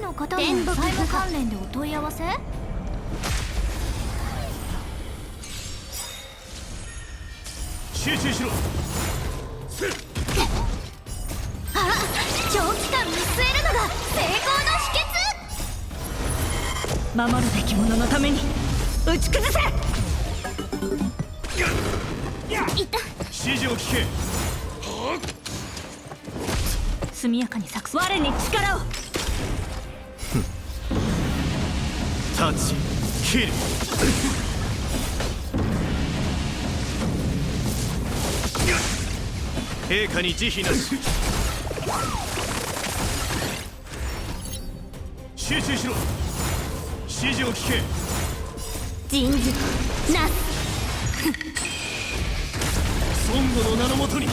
前の方も債務関連でお問い合わせ？集中しろ。長期間見据えるのが成功の秘訣。守るべき者のために打ち崩せ。指示を聞け。速やかに作我に力を。タッチキル。陛下に慈悲なし。集中しろ。指示を聞け。人事なす。孫悟の名のもとに。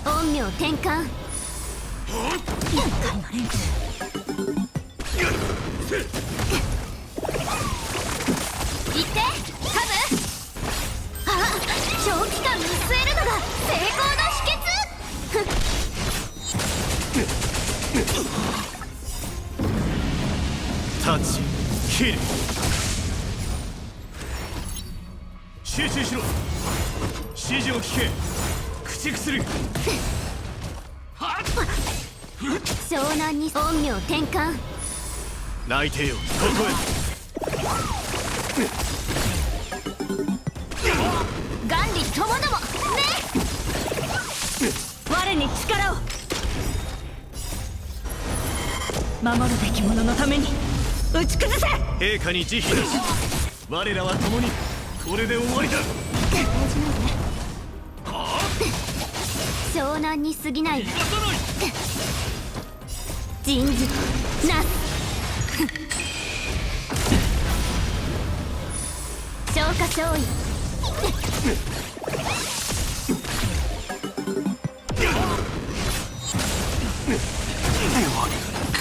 陰陽転換。厄介な連中。行ってカブ。長期間見据えるのが成功の秘訣。タッチキル。集中しろ。指示を聞け。駆逐する。湘南に陰陽転換。内定よ、ここへ。元利ともどもね。我に力を。守るべき者のために打ち崩せ。陛下に慈悲なし。我らは共にこれで終わりだ。湘南に過ぎない。人事なす。消化勝利。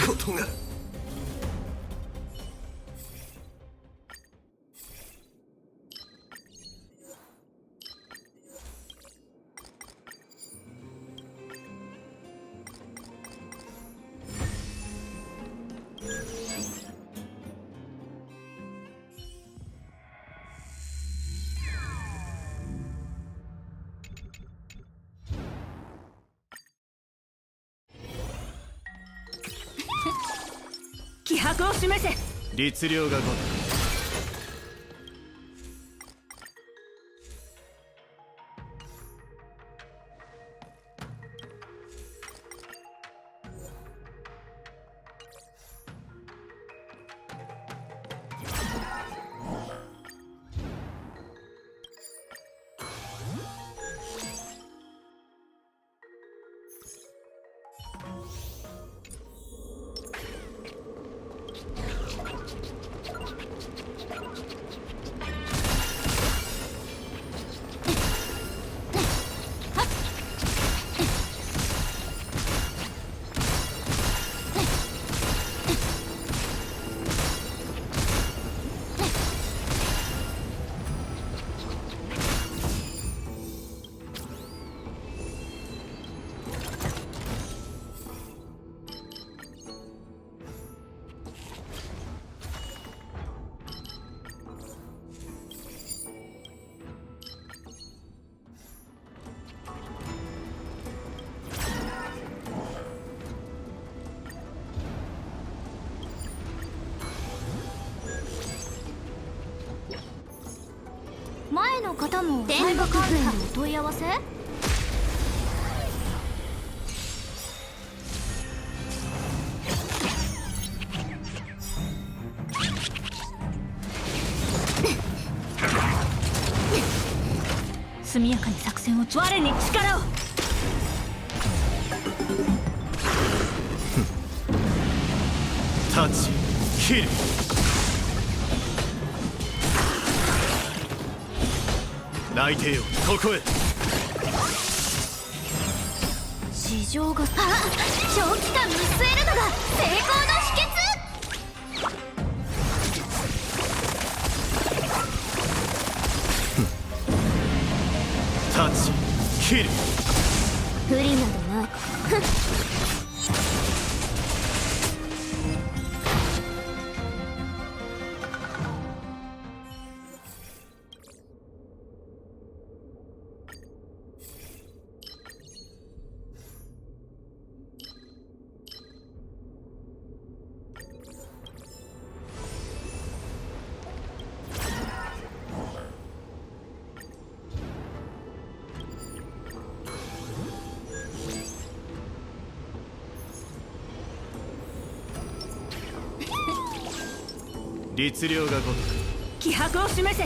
ことが。気迫を示せ。律令がごとく。前の方も債務関連でお問い合わせ？速やかに作戦を。我に力を。タッチキル。内定よ、ここへ。市場が。長期間見据えるのが成功の秘訣。タッチキル。不利などない。律令が如く。気迫を示せ。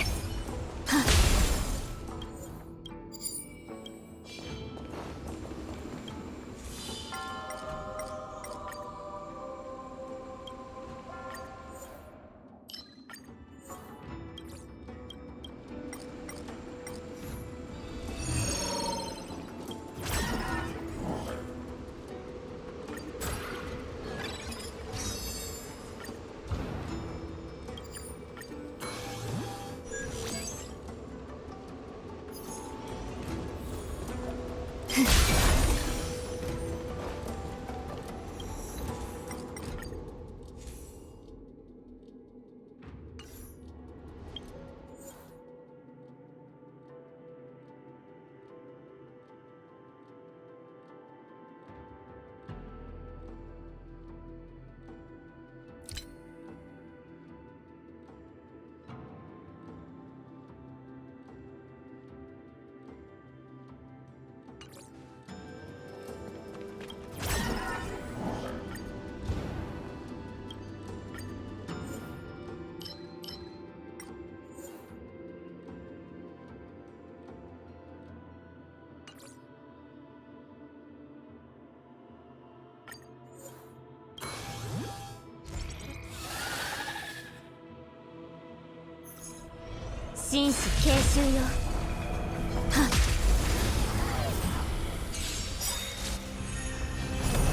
紳士継襲よ。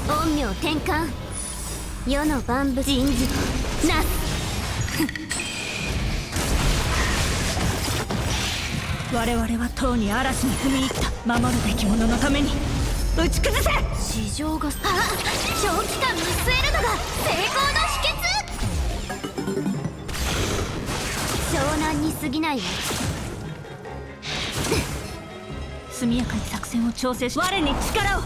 陰陽転換、世の万物人事なす。我々はとうに嵐に踏み入った。守るべき者のために打ち崩せ。市場が長期間見据えるのが成功の秘訣。湘南に過ぎないわ。速やかに作戦を調整し、我に力を。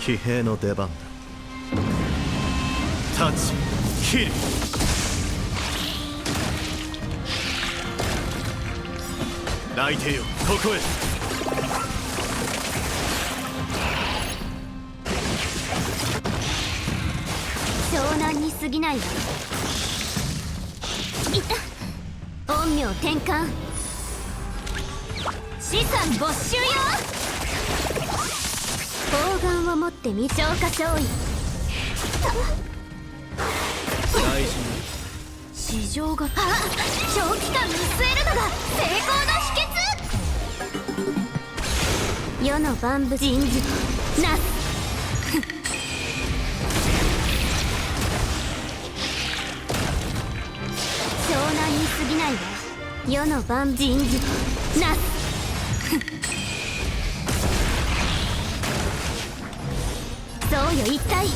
騎兵の出番だ。立ち切る。来帝よ、ここへ。湘南に過ぎないわ。いった。陰陽転換、資産没収よ。砲丸を持って未消化勝利。大事に。市場が長期間見据えるのが成功の秘訣。世の万物人事なす。湘南に過ぎないわ。世の万物人事なす。そうよ、一体。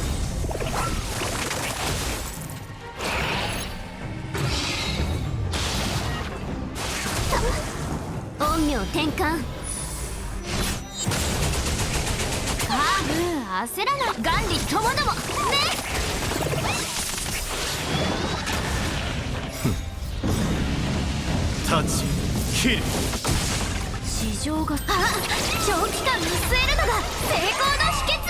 陰陽転換、カーブ焦らない。眼利ともどもね。立ち切る。市場が長期間見据えるのが成功の秘訣。